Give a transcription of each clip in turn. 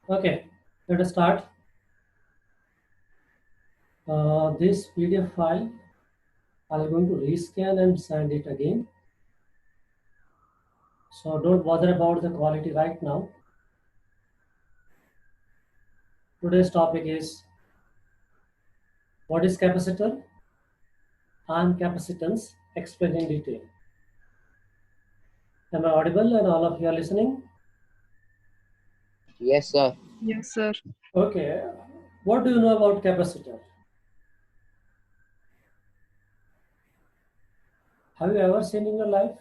Okay, let us start. This PDF file, I'm going to rescan and send it again. So don't bother about the quality right now. Today's topic is what is capacitor and capacitance explained in detail. Am I audible and all of you are listening? Yes, sir. Yes, sir. Okay, what do you know about capacitor? Have you ever seen in your life?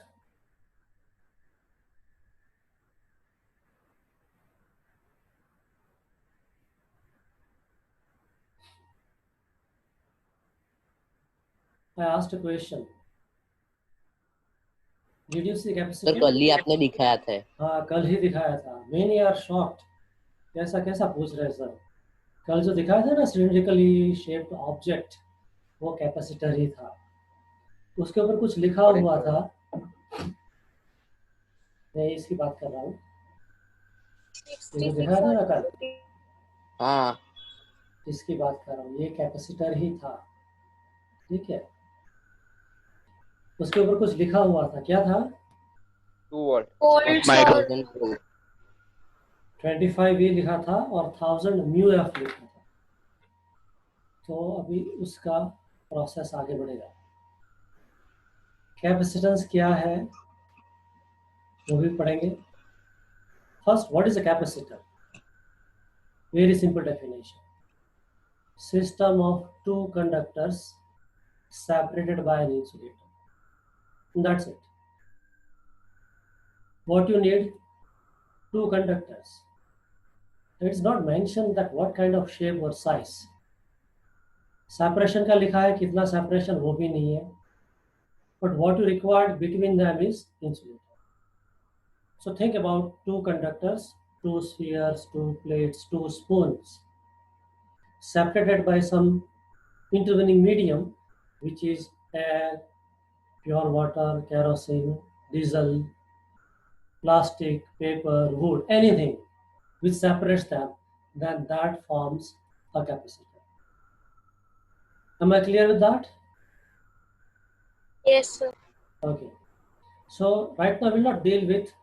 I asked a question. Did you see sir capacitor? कल ही आपने दिखाया था। हाँ, कल ही दिखाया था। Many are shocked. कैसा कैसा पूछ रहे हैं सर? कल जो दिखाया था ना सिलिंड्रिकली शेप्ड ऑब्जेक्ट, वो कैपेसिटर ही था। उसके ऊपर कुछ लिखा हुआ था, मैं इसकी बात कर रहा हूँ। ये जो दिखाया था ना कल, हाँ, इसकी बात कर रहा हूँ। ये कैपेसिटर ही था, ठीक है। उसके ऊपर कुछ लिखा हुआ था, क्या था? 2 volt. माइक्रो 25 ये लिखा था और 1000 म्यू एफ लिखा था। तो अभी उसका प्रोसेस आगे बढ़ेगा। कैपेसिटेंस क्या है वो भी पढ़ेंगे। First, what is a capacitor? Very simple definition, system of two conductors separated by an insulator. That's it. What you need? Two conductors. It's not mentioned that what kind of shape or size. Separation का लिखा है, कितना separation वो भी नहीं है. But what you require between them is insulator. So think about two conductors, two spheres, two plates, two spoons, separated by some intervening medium, which is air, pure water, kerosene, diesel, plastic, paper, wood, anything which separates them, then that forms a capacitor. Am I clear with that? Yes, sir. Okay. So right now we'll not deal with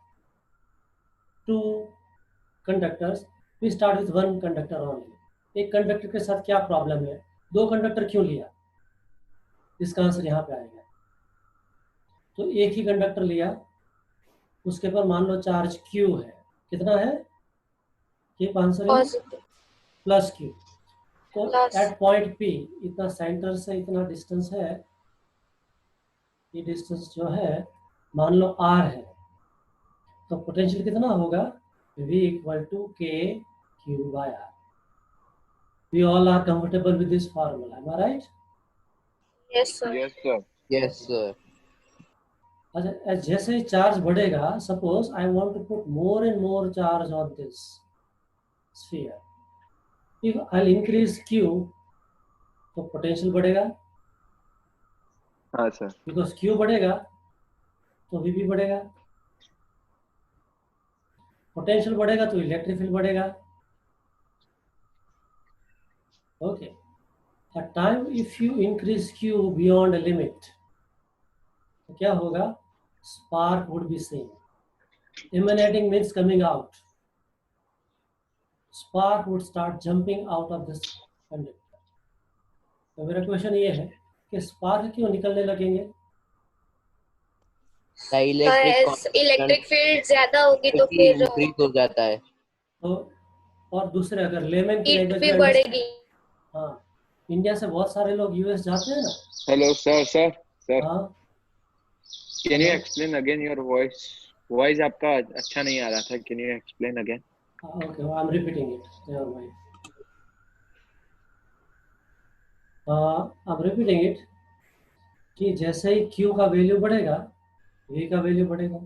two conductors. We start with one conductor only. एक conductor के साथ क्या problem है? दो conductor क्यों लिया? इसका answer यहाँ पे आएगा। तो एक ही कंडक्टर लिया, उसके पर मान लो चार्ज Q है, कितना है? ये आंसर है Positive. Plus Q। तो Plus. एट पॉइंट P इतना सेंटर से इतना डिस्टेंस है, ये डिस्टेंस जो है मान लो R है, तो पोटेंशियल कितना होगा? V equal to K Q by R। We all are comfortable with this formula, am I right? Yes, sir. Yes, sir. Yes sir. अच्छा, जैसे ही चार्ज बढ़ेगा, suppose I want to put more and more charge on this sphere, if I increase Q तो potential बढ़ेगा, हाँ sir. Because Q बढ़ेगा तो V भी बढ़ेगा, पोटेंशियल बढ़ेगा तो इलेक्ट्रिक फील्ड बढ़ेगा। Okay, at time if you increase Q beyond a limit, तो क्या होगा? Spark would be seen, emanating means coming out, spark would start jumping out of this conductor। तो मेरा क्वेश्चन ये है कि स्पार्क क्यों निकलने लगेंगे? इलेक्ट्रिक फील्ड ज्यादा होगी तो फिर इंक्रीज हो जाता है। तो और दूसरे अगर लेमन की हीट लैंग्वेज भी में बढ़ेगी। हाँ, इंडिया से बहुत सारे लोग यूएस जाते हैं ना। Hello, sir. हाँ, Can you explain again your voice? Voice आपका अच्छा नहीं आ रहा था. Can you explain again? Okay, I am repeating it, never mind. I am repeating it कि जैसे ही Q का वैल्यू बढ़ेगा, V का वैल्यू बढ़ेगा।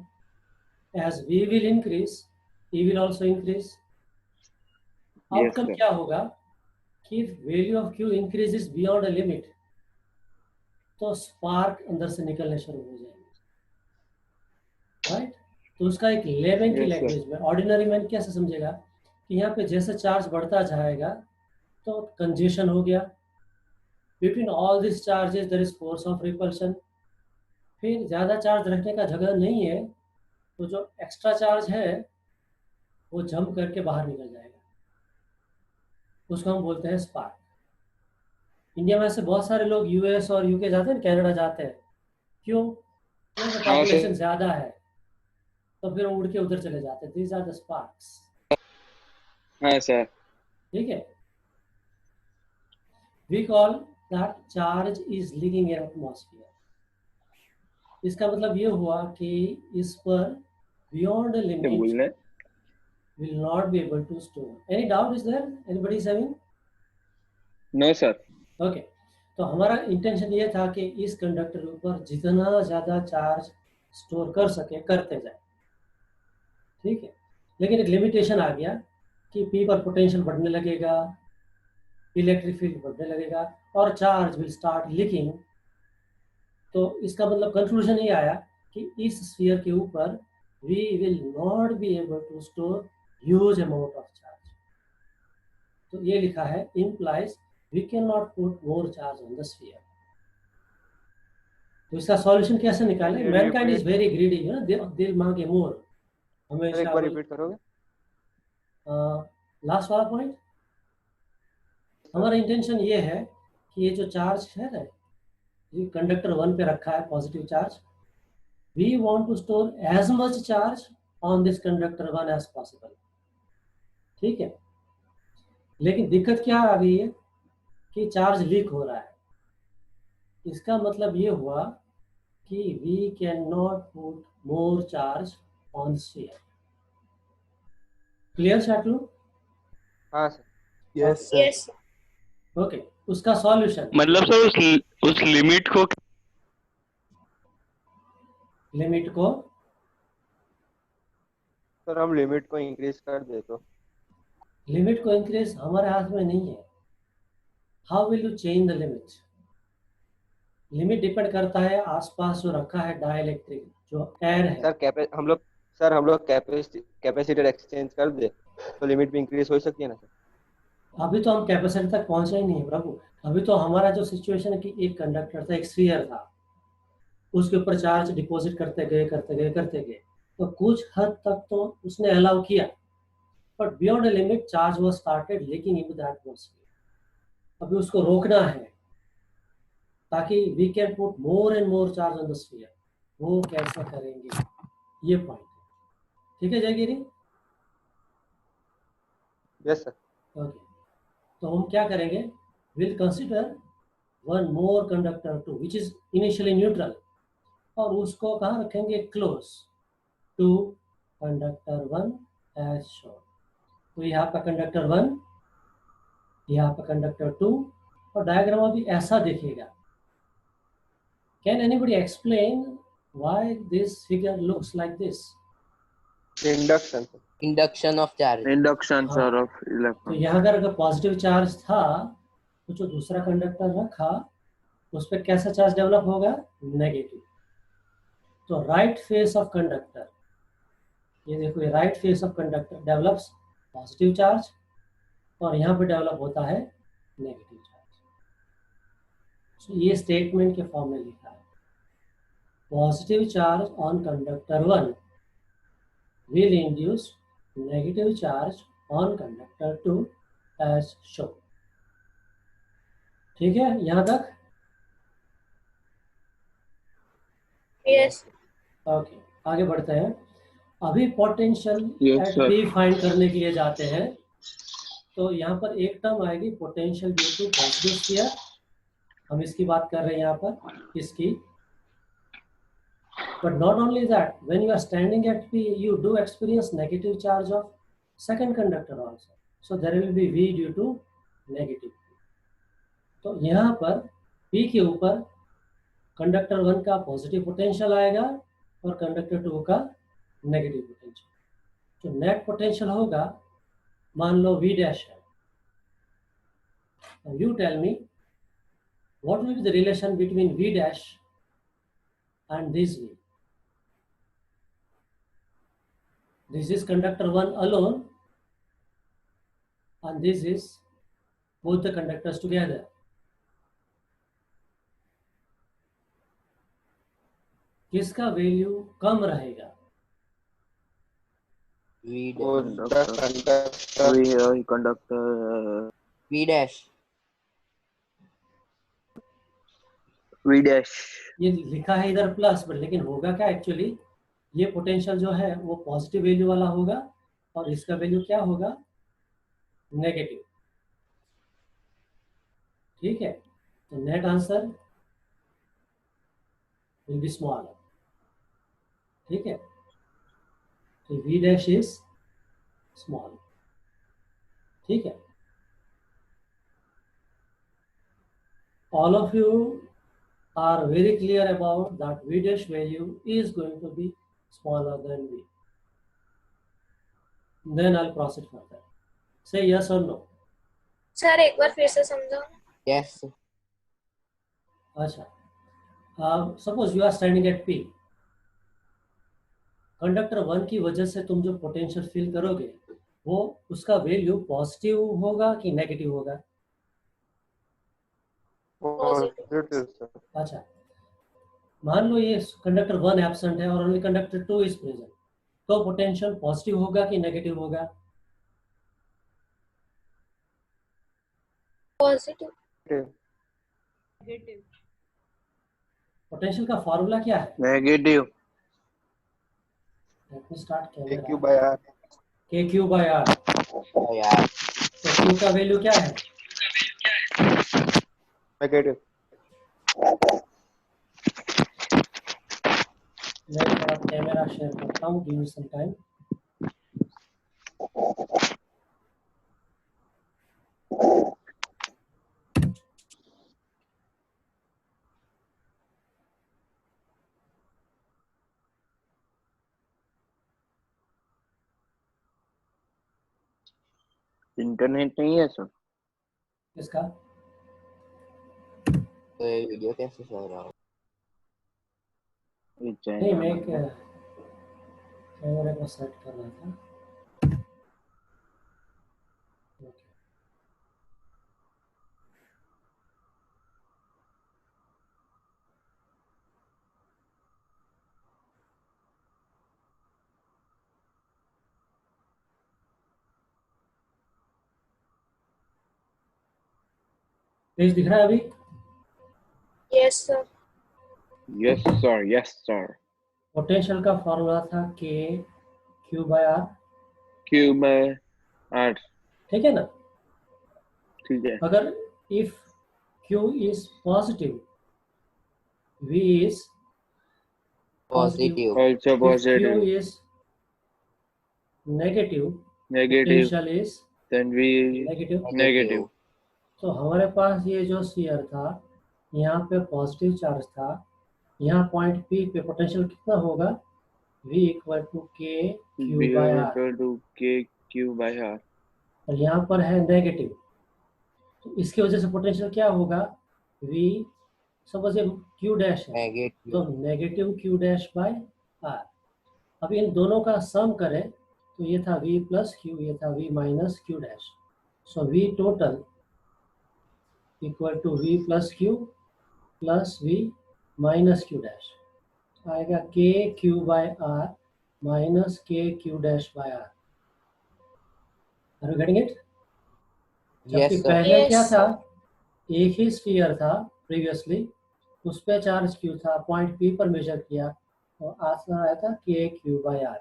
As V will increase, E will also increase। Outcome sir. क्या होगा कि value of Q increases beyond a limit, तो स्पार्क अंदर से निकलने शुरू हो जाएंगे, राइट? तो उसका एक लेमन की Yes, sir. लैंग्वेज में ऑर्डिनरी मैन कैसे समझेगा कि यहाँ पे जैसे चार्ज बढ़ता जाएगा तो कंजेशन हो गया, between all this charges there is force of repulsion. फिर ज़्यादा चार्ज रखने का जगह नहीं है, तो जो एक्स्ट्रा चार्ज है वो जंप करके बाहर निकल जाएगा, उसको हम बोलते हैं स्पार्क। इंडिया में से बहुत सारे लोग यूएस और यूके जाते हैं, कनाडा जाते हैं, क्यों? क्योंकि हाँ पॉपुलेशन सर। ज़्यादा है, तो फिर वो उड़ के उधर चले जाते हैं। These are the sparks. हाँ सर। ठीक है, we call that charge is leaking in atmosphere. इसका मतलब ये हुआ कि इस पर बियॉन्ड क्या लिमिट बोलने? will not be able to store. Any doubt is there? Anybody is having? No sir. Okay, तो हमारा इंटेंशन ये था कि इस कंडक्टर के ऊपर जितना ज़्यादा चार्ज स्टोर कर सके करते जाए। ठीक है, लेकिन एक लिमिटेशन आ गया कि पी पर पोटेंशियल बढ़ने लगेगा, इलेक्ट्रिक फील्ड बढ़ने लगेगा और चार्ज विल स्टार्ट लीकिंग। तो इसका मतलब कंक्लूजन ये आया कि इस स्फीयर के ऊपर we will not be able to store huge amount of charge. तो ये लिखा है implies we cannot put more charge on the sphere। तो इसका सॉल्यूशन कैसे निकालें? Can you Mankind is repeat? Very greedy, you know, दिल मांगे मोर सर एक हमेशा। बार रिपीट करोगे? लास्ट वाला पॉइंट, हमारा इंटेंशन ये है कि ये जो चार्ज है ना, ये कंडक्टर 1 पे रखा है positive charge, we want to store as much charge on this conductor 1 as possible. ठीक है, लेकिन दिक्कत क्या आ गई है कि चार्ज लीक हो रहा है। इसका मतलब ये हुआ कि we can not put more charge on sphere. Clear शाटलू? हाँ sir. Yes sir. Yes okay, उसका सॉल्यूशन, मतलब सर उस लिमिट को लिमिट को सर हम लिमिट को इंक्रीज कर दे तो? लिमिट को इंक्रीज हमारे हाथ में नहीं है। How will you change the limit? Limit depend करता है आसपास जो रखा है डाइलेक्ट्रिक जो एयर है। सर हम लोग कैपेसिटर एक्सचेंज कर दे तो लिमिट भी इंक्रीज हो सकती है ना सर? अभी तो हम कैपेसिटी तक पहुंचे ही नहीं है प्रभु। अभी तो हमारा जो सिचुएशन है कि एक कंडक्टर था, एक स्फीयर था, उसके ऊपर चार्ज डिपॉजिट करते गए करते गए करते गए, तो कुछ हद तक तो उसने अलाउ किया, but beyond a limit charge was started leaking into the atmosphere. अभी उसको रोकना है ताकि we can put more and more charge on the sphere. वो कैसे करेंगे, ये पॉइंट है। ठीक है जयगिरी? Yes sir. ओके, तो हम क्या करेंगे, will consider one more conductor 2 which is initially neutral, और उसको कहाँ रखेंगे, close to conductor 1 as shown. तो यहाँ पर कंडक्टर 1, यहाँ पर कंडक्टर 2, और डायग्राम अभी ऐसा दिखेगा। Can anybody explain why this figure looks like this? Induction sir. Induction of charge. Induction हाँ। सर ऑफ तो इलेक्ट्रॉन। यहाँ अगर पॉजिटिव चार्ज था तो जो दूसरा कंडक्टर रखा उस पर कैसा चार्ज डेवलप होगा, नेगेटिव। तो राइट फेस ऑफ कंडक्टर, ये देखो, ये right face of conductor develops positive charge, और यहाँ पे डेवलप होता है नेगेटिव चार्ज। तो ये स्टेटमेंट के फॉर्म में लिखा है, positive charge on conductor 1 will induce negative charge on conductor 2 as shown। ठीक है यहाँ तक? यस ओके, आगे बढ़ते हैं। अभी potential Yes, at sir. P find करने के लिए जाते हैं। तो यहाँ पर एक टर्म आएगी potential due to positive sphere, हम इसकी बात कर रहे हैं यहाँ पर, इसकी। But not only that, when you are standing at P, you do experience negative charge of second conductor also. So there will be V due to negative P। तो यहाँ पर P के ऊपर कंडक्टर 1 का पॉजिटिव पोटेंशियल आएगा और conductor 2 का negative potential. तो नेट पोटेंशियल होगा, मान लो V डैश है। Now you tell me what will be the relation between V dash and this V? This is conductor 1 alone, and this is both the conductors together. किसका value कम रहेगा? V वो dash. conductor V dash. V dash ये लिखा है इधर plus, but लेकिन होगा क्या एक्चुअली, ये पोटेंशियल जो है वो पॉजिटिव वैल्यू वाला होगा और इसका वैल्यू क्या होगा? नेगेटिव। ठीक है, तो net answer will be smaller. ठीक है, तो V डैश इज स्मॉल। ठीक है, all of you are very clear about that V dash value is going to be smaller than V. Then I'll proceed further. Say yes or no. Sir एक बार फिर से समझाओ। Yes. अच्छा, suppose you are standing at P. Conductor 1 की वजह से तुम जो पोटेंशियल फील करोगे वो उसका वैल्यू पॉजिटिव होगा कि नेगेटिव होगा? Positive sir. अच्छा, मान लो ये कंडक्टर 1 एब्सेंट है और ओनली कंडक्टर 2 इज प्रेजेंट, तो पोटेंशियल पॉजिटिव होगा कि नेगेटिव होगा? पॉजिटिव। पोटेंशियल का फॉर्मूला क्या है? negative let me start Q camera. by R। KQ by R। Oh yeah. तो Q का वैल्यू क्या है? नेगेटिव। मैं थोड़ा कैमरा शेयर करता हूँ, give me some time. Internet नहीं है सर। इसका तो ये वीडियो कैसे चल रहा है? नहीं, मैं कैमरे को सेट कर रहा था। Okay. पेज दिख रहा है अभी? Yes sir. yes sir potential का फॉर्मूला था KQ by R। Q by R। ठीक है ना? ठीक है। अगर if Q is positive, V is Positive. also If Q positive is negative, negative potential is then V negative। negative तो हमारे पास ये जो स्फीयर था, यहाँ पे पॉजिटिव चार्ज था, यहाँ पॉइंट P पे पोटेंशियल कितना होगा? V equal to KQ V by R। equal to KQ by R। और यहाँ पर है नेगेटिव, तो इसकी वजह से पोटेंशियल क्या होगा? V सपोज ये Q डैश है, Negative. तो negative Q dash by R। अब इन दोनों का सम करें तो ये था V प्लस Q, ये था V minus Q dash. So V total equal to V plus Q plus V minus Q dash, आएगा KQ by R minus KQ dash by R। Are you getting it? Yes जबकि sir. पहले Yes, क्या था, sir। एक ही sphere था previously, उस पे charge Q था, पॉइंट P पर मेजर किया और आंसर आया था KQ बाय R।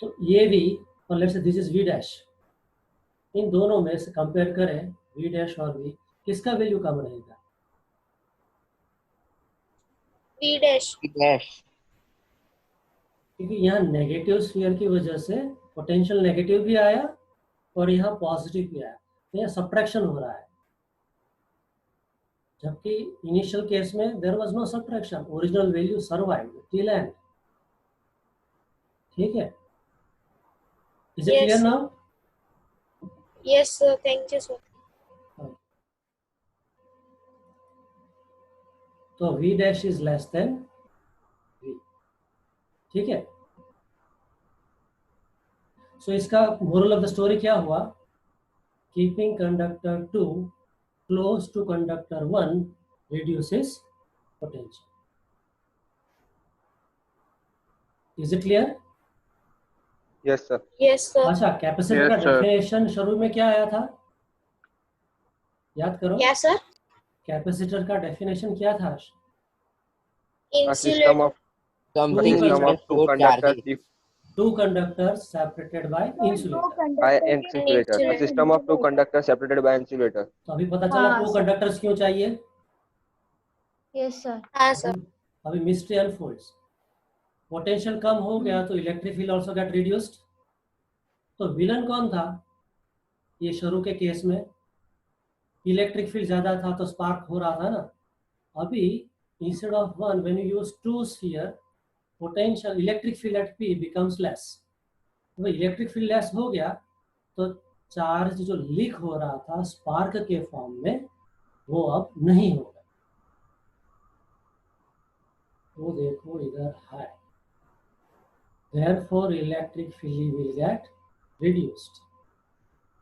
तो ये भी, और let's say this is V dash, इन दोनों में से कंपेयर करें V डैश और V, किसका वैल्यू कम रहेगा? V dash. V dash. क्योंकि यहाँ नेगेटिव स्फीयर की वजह से पोटेंशियल नेगेटिव भी आया और यहाँ पॉजिटिव भी आया, तो यहाँ सब्ट्रैक्शन हो रहा है, जबकि इनिशियल केस में there was no subtraction, original value survived till end. ठीक है, is it Yes, clear sir। Now? Yes sir, thank you sir. तो V dash is less than V। ठीक है, सो इसका मोरल ऑफ द स्टोरी क्या हुआ? keeping conductor 2 close to conductor 1 reduces potential. Is it clear? Yes sir. Yes sir. अच्छा, capacitor का Yes, sir. Definition शुरू में क्या आया था, याद करो। क्या सर? कैपेसिटर का डेफिनेशन क्या था? System insulator. Of Something which system can of two store conductors charges. Two conductors separated by insulator. by insulator, a system of two conductors separated by insulator। तो अभी पता चला हाँ, टू सर। कंडक्टर्स क्यों चाहिए। Yes sir. हाँ sir. अभी mystery unfolds. Potential कम हो गया तो electric field also get reduced. तो विलन कौन था ये शुरू के केस में? इलेक्ट्रिक फील्ड ज्यादा था तो स्पार्क हो रहा था ना। अभी instead of one when you use two sphere, potential electric field at P becomes less. तो इलेक्ट्रिक फील्ड लेस हो गया तो चार्ज जो लीक हो रहा था स्पार्क के फॉर्म में वो अब नहीं होगा। वो देखो इधर है, therefore electric field will get reduced।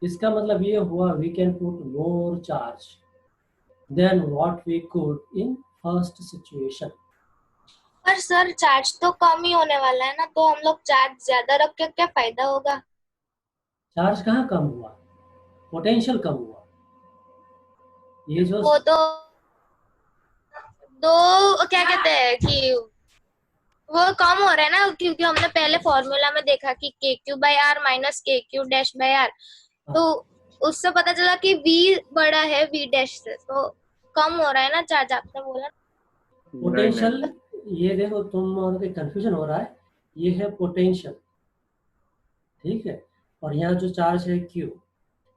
इसका मतलब ये हुआ we can put more charge than what we could in first situation। पर सर चार्ज तो कम ही होने वाला है ना, तो हम लोग चार्ज ज्यादा रख के क्या फायदा होगा? चार्ज कहाँ कम हुआ, पोटेंशियल कम हुआ। ये जो वो तो दो क्या कहते हैं कि वो कम हो रहा है ना, क्योंकि हमने पहले फॉर्मूला में देखा कि KQ/R माइनस KQ-R, तो उससे पता चला कि V बड़ा है V' से, तो कम हो रहा है ना चार्ज, आपने बोला। पोटेंशियल, ये देखो तुम और कंफ्यूजन हो रहा है, ये है पोटेंशियल, ठीक है। और यहाँ जो चार्ज है Q,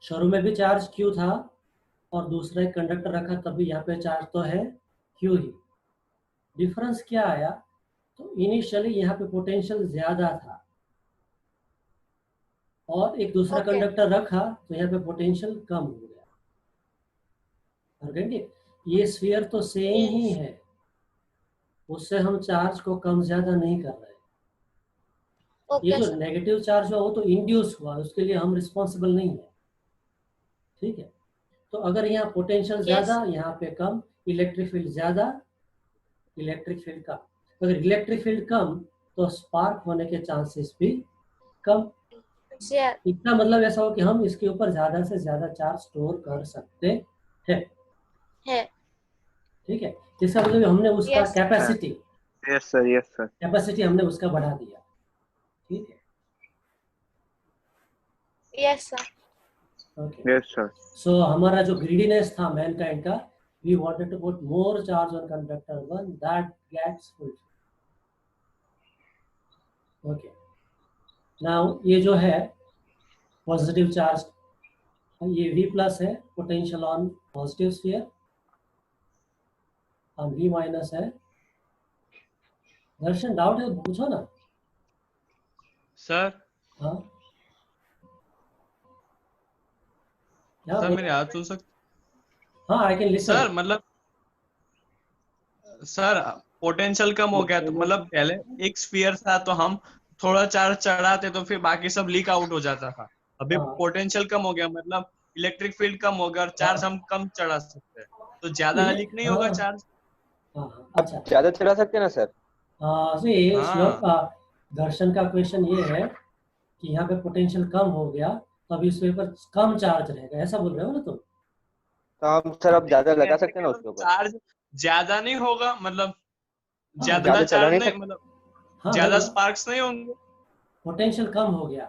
शुरू में भी चार्ज Q था और दूसरा एक कंडक्टर रखा तब भी यहाँ पे चार्ज तो है Q ही। डिफरेंस क्या आया, तो इनिशियली यहाँ पे पोटेंशियल ज्यादा था और एक दूसरा Okay. कंडक्टर रखा तो यहाँ पे पोटेंशियल कम हो गया। और कहेंगे ये स्फीयर तो सेम ही है, उससे हम चार्ज को कम ज्यादा नहीं कर रहे। ये ओके जो सर। नेगेटिव चार्ज हुआ वो तो इंड्यूस हुआ, उसके लिए हम रिस्पॉन्सिबल नहीं है, ठीक है। तो अगर यहाँ पोटेंशियल ज्यादा, यहाँ पे कम, इलेक्ट्रिक फील्ड ज्यादा, इलेक्ट्रिक फील्ड कम। अगर इलेक्ट्रिक फील्ड कम तो स्पार्क होने के चांसेस भी कम। इसका मतलब ऐसा हो कि हम इसके ऊपर ज्यादा से ज्यादा चार्ज स्टोर कर सकते हैं, ठीक है। इसका मतलब हमने उसका Yes. Capacity Yes, sir. Yes, sir. Capacity हमने उसका बढ़ा दिया, ठीक है। Yes sir. Okay, Yes, sir. So हमारा जो ग्रीडीनेस था मैनकाइंड का, we wanted to put more charge on conductor 1 that gets fulfilled. Okay, now ये जो है पॉजिटिव चार्ज, ये V प्लस है, पोटेंशियल ऑन पॉजिटिव स्फीयर, और V माइनस है। दर्शन डाउट है पूछो ना। सर हाँ क्या सर बोल- मेरी बात सुन सकते? हाँ, आई कैन लिसन। सर मतलब सर पोटेंशियल कम हो गया तो मतलब पहले एक स्फीयर था तो हम थोड़ा चार्ज चढ़ाते तो फिर बाकी सब लीक आउट हो जाता था। अभी हाँ। पोटेंशियल कम हो गया मतलब इलेक्ट्रिक फील्ड कम हो गया और चार्ज हम कम चढ़ा सकते हैं, तो ज्यादा लीक नहीं होगा हाँ। चार्ज। हाँ, अच्छा। ज्यादा चला सकते हैं ना सर? हाँ। दर्शन का क्वेश्चन ये है कि यहाँ पे पोटेंशियल कम हो गया तो अभी इस पर कम चार्ज रहेगा, ऐसा बोल रहे हो ना तुम? तो हम सर अब ज्यादा लगा सकते हैं ना उसके ऊपर? चार्ज ज्यादा नहीं होगा मतलब हाँ, ज्यादा ज्यादा चला चार्ज नहीं नहीं सकते। मतलब हाँ, ज्यादा मतलब स्पार्क्स नहीं होंगे। पोटेंशियल कम हो गया,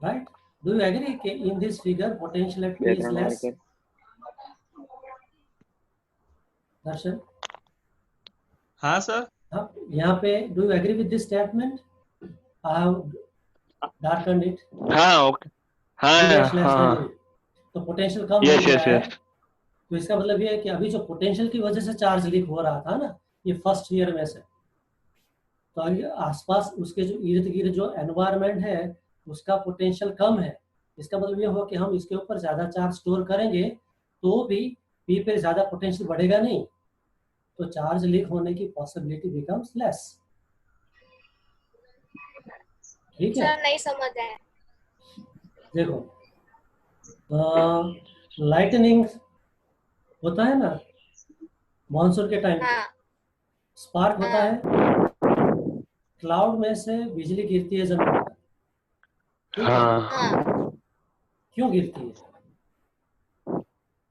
राइट? डू यू एग्री कि in this figure potential at P is less? Darshan, हाँ सर। हाँ, यहाँ पे do you agree with this statement? I have darkened it. हाँ ओके हाँ हाँ तो पोटेंशियल कम हो यस गया यस है, यस तो इसका मतलब ये है कि अभी जो पोटेंशियल की वजह से चार्ज लीक हो रहा था ना, ये फर्स्ट ईयर में से, तो अभी आसपास उसके जो इर्द गिर्द जो एनवायरनमेंट है उसका पोटेंशियल कम है। इसका मतलब ये हुआ कि हम इसके ऊपर ज्यादा चार्ज स्टोर करेंगे तो भी पी पे ज्यादा पोटेंशियल बढ़ेगा नहीं, तो चार्ज लीक होने की पॉसिबिलिटी बिकम्स लेस, ठीक है। सर नहीं समझ आया। देखो लाइटनिंग होता है ना मॉनसून के टाइम, हाँ स्पार्क होता हाँ है, क्लाउड में से बिजली गिरती है जमीन पर, ठीक है? हाँ हाँ क्यों गिरती है?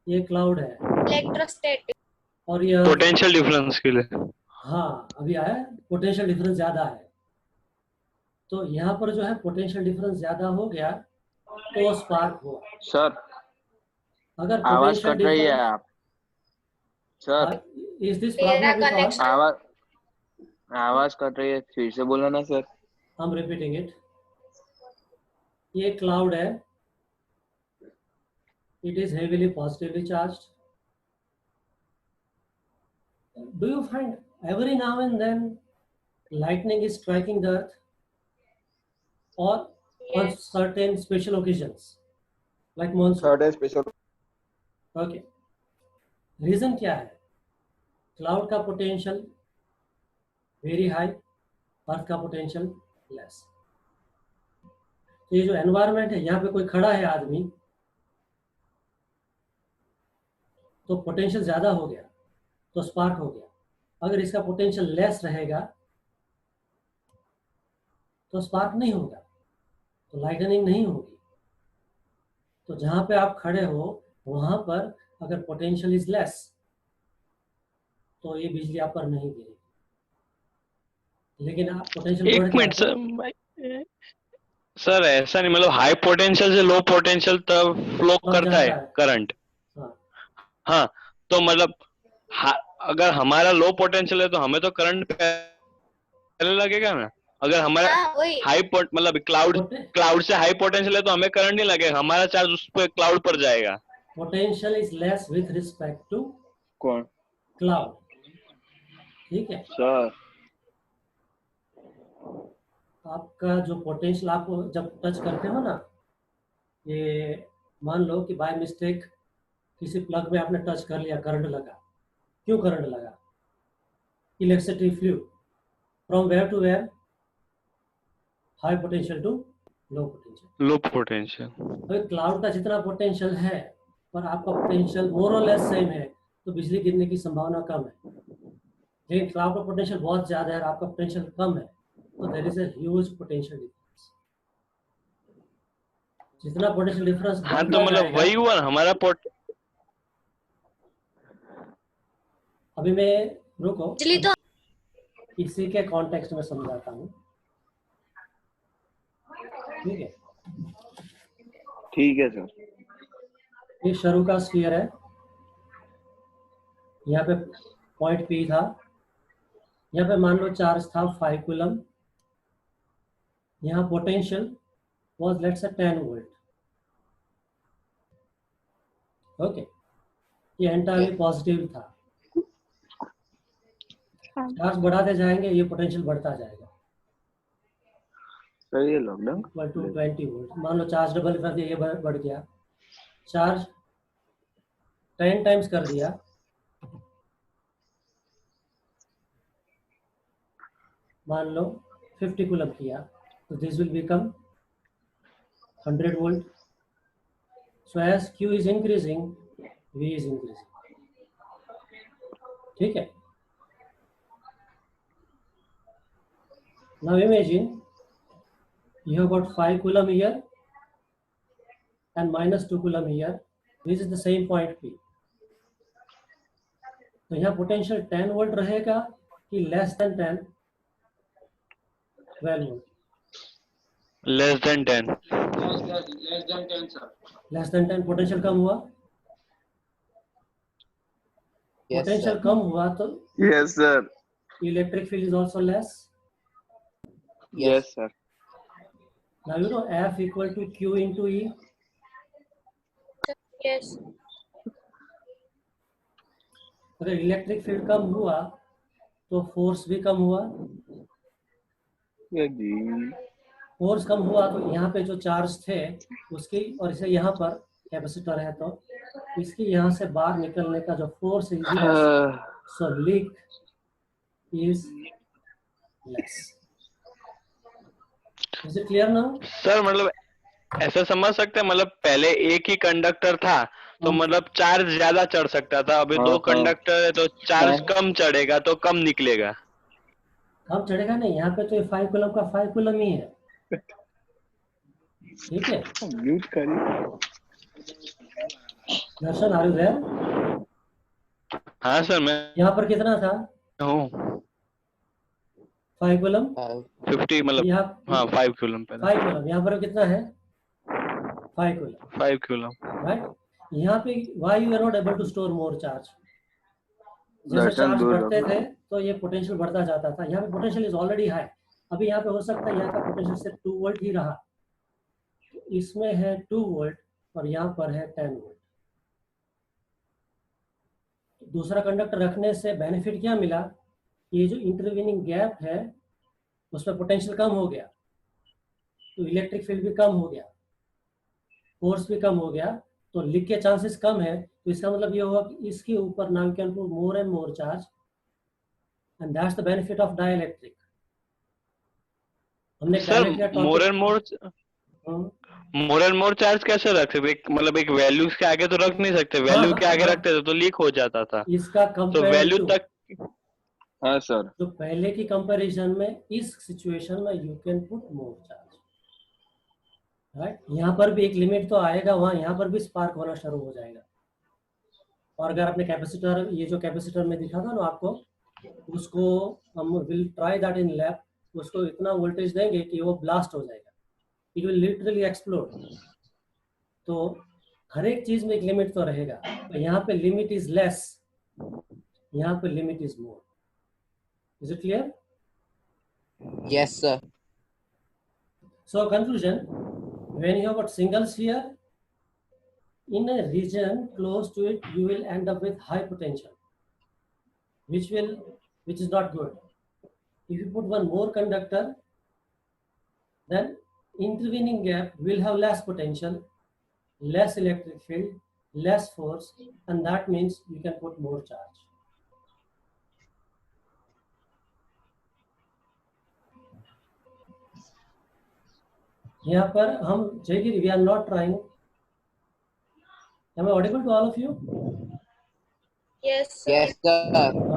ये क्लाउड है इलेक्ट्रोस्टैटिक। और ये पोटेंशियल डिफरेंस के लिए। हाँ अभी आया, पोटेंशियल डिफरेंस ज्यादा है, तो यहाँ पर जो है पोटेंशियल डिफरेंस ज्यादा हो गया तो स्पार्क हुआ। सर अगर आवाज पोटेंशियल कट रही है डिफरेंस, आप सर, इज दिस मेरा प्रॉब्लम विथ ऑल? कनेक्शन आवाज आवाज कट रही है, फिर से बोलो ना sir. I am repeating it. ये क्लाउड है, it is heavily positively charged. Do you find every now and then lightning is striking the earth, or on yes certain special occasions like monsoon? Certain special. Okay, reason क्या है? Cloud का potential very high, अर्थ का potential less. तो ये जो environment है, यहाँ पे कोई खड़ा है आदमी तो पोटेंशियल ज्यादा हो गया तो स्पार्क हो गया। अगर इसका पोटेंशियल लेस रहेगा तो स्पार्क नहीं होगा, तो लाइटनिंग नहीं होगी। तो जहां पे आप खड़े हो वहां पर अगर पोटेंशियल इज लेस तो ये बिजली आप पर नहीं गिरेगी, लेकिन आप पोटेंशियल बढ़ एक मिनट जाए सर, सर ऐसा नहीं, मतलब हाई पोटेंशियल से लो पोटेंशियल तब फ्लो तब करता है जाता है। करंट। हाँ हाँ, तो मतलब अगर हमारा लो पोटेंशियल है तो हमें तो करंट पहले लगेगा ना। अगर हमारा हाँ वही हाई मतलब क्लाउड से हाई पोटेंशियल है तो हमें करंट नहीं लगेगा, हमारा चार्ज उस पर क्लाउड पर जाएगा। Potential is less with respect to कौन क्लाउड, ठीक है? सर? आपका जो पोटेंशियल आप जब टच करते हो ना, ये मान लो कि बाय मिस्टेक किसी प्लग में आपने टच कर लिया, करंट लगा। क्यों करंट लगा? Electricity flow from where to where, high potential to low potential. Low potential. अभी क्लाउड का जितना पोटेंशियल है पर आपका पोटेंशियल मोर और लेस सेम है, तो बिजली गिरने की संभावना कम है। लेकिन क्लाउड का पोटेंशियल बहुत ज्यादा है और आपका पोटेंशियल कम है, तो there is a huge potential difference. जितना पोटेंशियल डिफरेंस हाँ तो मतलब वही हुआ ना हमारा अभी मैं रुको, बिजली तो इसी के कॉन्टेक्स्ट में समझाता हूँ, ठीक है? ठीक है सर। ये शुरू का स्फीयर है, यहाँ पे पॉइंट पी था, यहाँ पे मान लो चार्ज था 5 कूलम, यहाँ potential was let's say 10 volt, okay? ये एंटायरली पॉजिटिव था। चार्ज बढ़ाते जाएंगे ये पोटेंशियल बढ़ता जाएगा, सर ये लॉकडाउन इक्वल टू 20 वोल्ट। मान लो चार्ज डबल कर दिया, ये बढ़ गया, चार्ज 10 टाइम्स कर दिया, मान लो 50 कूलम किया, तो this will become 100 volt. So as Q is increasing, V is increasing, ठीक है? Now imagine you have got 5 coulomb here and minus 2 coulomb here. This is the same point P. तो यहाँ potential 10 volt रहेगा कि less than 10? 12 volt. Less than 10। Less than 10 potential कम हुआ, Yes, potential sir. कम हुआ तो yes sir. Electric field is also less. Yes sir. Now you know F equal to Q into E. yes अगर electric field कम हुआ तो force भी कम हुआ, ये जी फोर्स कम हुआ तो यहाँ पे जो चार्ज थे उसकी, और इसे यहाँ पर कैपेसिटर है तो इसकी यहाँ से बाहर निकलने का जो force is less, so leak is less. Is it clear now? Sir मतलब ऐसा समझ सकते हैं, मतलब पहले एक ही कंडक्टर था तो हाँ। मतलब चार्ज ज्यादा चढ़ सकता था, अभी हाँ, दो हाँ। कंडक्टर है तो चार्ज हाँ। कम चढ़ेगा तो कम निकलेगा। कम चढ़ेगा नहीं, यहाँ पे तो ये 5 कूलम का 5 कूलम ही है, ठीक है। म्यूट करिए। दर्शन आर यू देयर? हाँ सर मैं यहाँ पर कितना था हूँ 5 कूलम? 50 मतलब यहाँ हाँ 5 कूलम पे 5 कूलम, यहाँ पर कितना है 5 कूलम, 5 कूलम। राइट। यहाँ पे why you are not able to store more charge? जैसे दर्शन चार्ज दूर बढ़ते रखो। थे तो ये पोटेंशियल बढ़ता जाता था। यहाँ पे पोटेंशियल इज ऑलरेडी हाई, अभी यहाँ पे हो सकता है यहाँ का पोटेंशियल सिर्फ 2 वोल्ट ही रहा, तो इसमें है 2 वोल्ट और यहाँ पर है 10 वोल्ट। दूसरा कंडक्टर रखने से बेनिफिट क्या मिला? ये जो इंटरवीनिंग गैप है उसमें पोटेंशियल कम हो गया, तो इलेक्ट्रिक फील्ड भी कम हो गया, फोर्स भी कम हो गया, तो लीक के चांसेस कम है। तो इसका मतलब ये हुआ कि इसके ऊपर now you can put more and more charge, and that's the benefit of dielectric. हमने sir dielectric more and more charge कैसे रख सकते, मतलब एक वैल्यू के आगे तो रख नहीं सकते, वैल्यू के आगे रखते थे तो लीक हो जाता था, इसका तो कंपेयर वैल्यू टू तक। हाँ सर। तो पहले की कंपैरिजन में इस सिचुएशन में you can put more charge, right. यहाँ पर भी एक लिमिट तो आएगा, वहाँ यहाँ पर भी स्पार्क होना शुरू हो जाएगा। और अगर आपने कैपेसिटर, ये जो कैपेसिटर में दिखा था ना आपको, उसको हम will try that in lab, उसको इतना वोल्टेज देंगे कि वो ब्लास्ट हो जाएगा, इट विल लिटरली एक्सप्लोड। तो हर एक चीज में एक लिमिट तो रहेगा, तो यहाँ पे लिमिट इज लेस, यहाँ पे limit is more. Is it clear? Yes, sir. So conclusion, when you have got single sphere, in a region close to it, you will end up with high potential, which is not good. If you put one more conductor, then intervening gap will have less potential, less electric field, less force, and that means you can put more charge. यहाँ पर हम जयगिरी, we are not trying. Am I audible to all of you? Yes, sir. Yes, sir.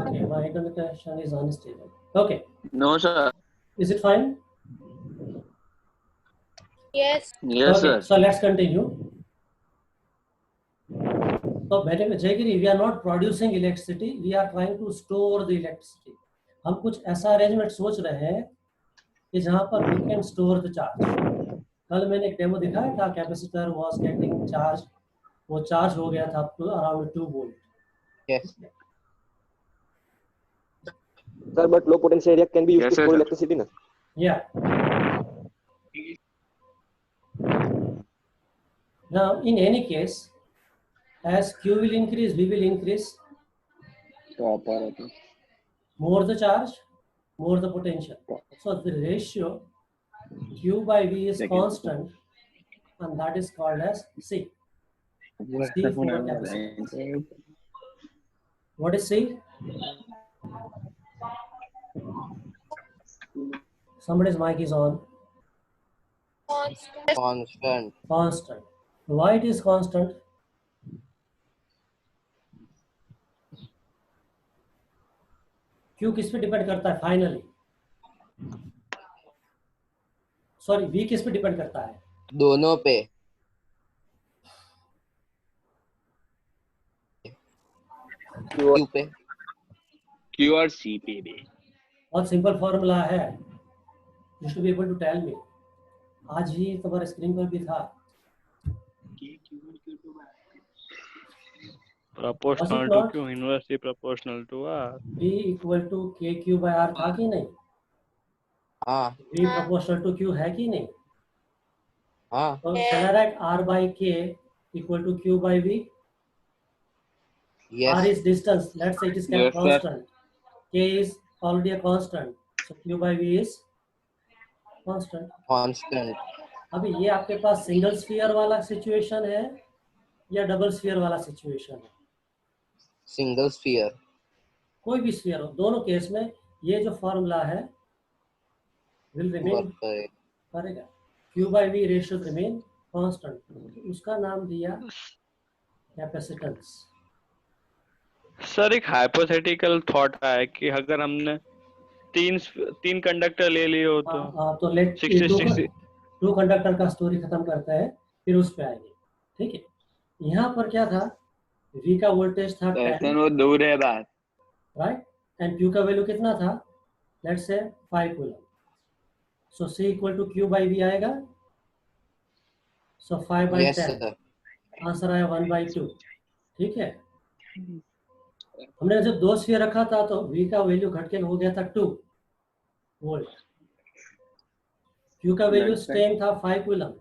Okay, my internet connection is unstable. Okay, no sir. is it fine? Yes. Yes Okay, sir. so let's continue. So, Jayagiri, we are not producing electricity, we are trying to store the electricity. हम कुछ ऐसा arrangement सोच रहे हैं कि जहां पर we can store the charge. कल मैंने एक डेमो दिखाया था, कैपेसिटर was getting charge, वो चार्ज हो गया था up to around 2 volt. Yes. Sir, but low potential area can be used Yes, to store sir. electricity, na? Yeah. Now, in any case, as Q will increase, V will increase. तो आप आ रहे थे। More the charge, more the potential. So the ratio Q by V is constant, and that is called as C. C for capacitance. What is C? Somebody's mic is on. Constant. Constant. Constant. Why it is constant? Q किस पे depend करता है finally? Sorry, V किस पे depend करता है? दोनों पे. Q पे. क्यू और सी पे भी। बहुत सिंपल फॉर्मूला है, you should be able to tell me. आज ही तुम्हारे स्क्रीन पर भी था। Proportional to Q, inversely proportional to R. V equal to KQ by R था कि नहीं? हाँ. V प्रोपोर्शनल टू Q है कि नहीं? हाँ. So can I write R by K equal to Q by V? Yes. R is distance. Let's say it is Yes, sir. constant. K is already a constant. So Q by V is constant. Constant. अभी ये आपके पास single sphere वाला situation है या double sphere वाला situation है? Single sphere. कोई भी स्फीयर हो, दोनों केस में ये जो फॉर्मूला है will remain Work करेगा. करेगा. Q by V ratio remain constant, उसका नाम दिया कैपेसिटेंस। सर एक हाइपोथेटिकल थॉट है कि अगर हमने तीन कंडक्टर ले लिए हो तो तो लेट 60 टू कंडक्टर का स्टोरी खत्म करता है, फिर उस पे आएंगे। ठीक है, यहाँ पर क्या था, V का वोल्टेज था 10, ऐसा वो दूर है बात। राइट, एंड Q का वैल्यू कितना था, let's say 5 coulomb. So C equal to Q by V आएगा। So 5 by Yes, 10, sir. Answer आया 1/2। ठीक है, हमने जब 2 स्फीयर रखा था तो V का वैल्यू घट के हो गया था 2 वोल्ट। Q का वैल्यू सेम था 5 कूलम।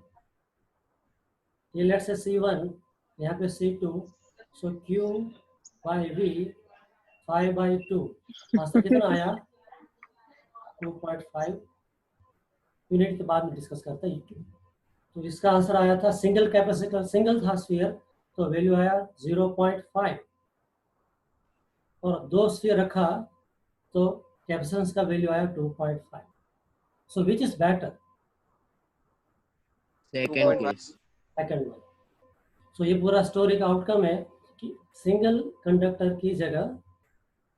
ये लेट्स से C1, यहाँ पे C2, so Q by V 5/2, answer कितना आया 2.5। यूनिट के बाद में डिस्कस करते हैं। तो इसका आंसर आया था, सिंगल कैपेसिटर, सिंगल था स्फीयर, तो वैल्यू आया 0.5, और 2 स्फीयर रखा तो कैपेसिटेंस का वैल्यू आया 2.5। So which is better, Second case. Second one. So ये पूरा स्टोरी का आउटकम है कि सिंगल कंडक्टर की जगह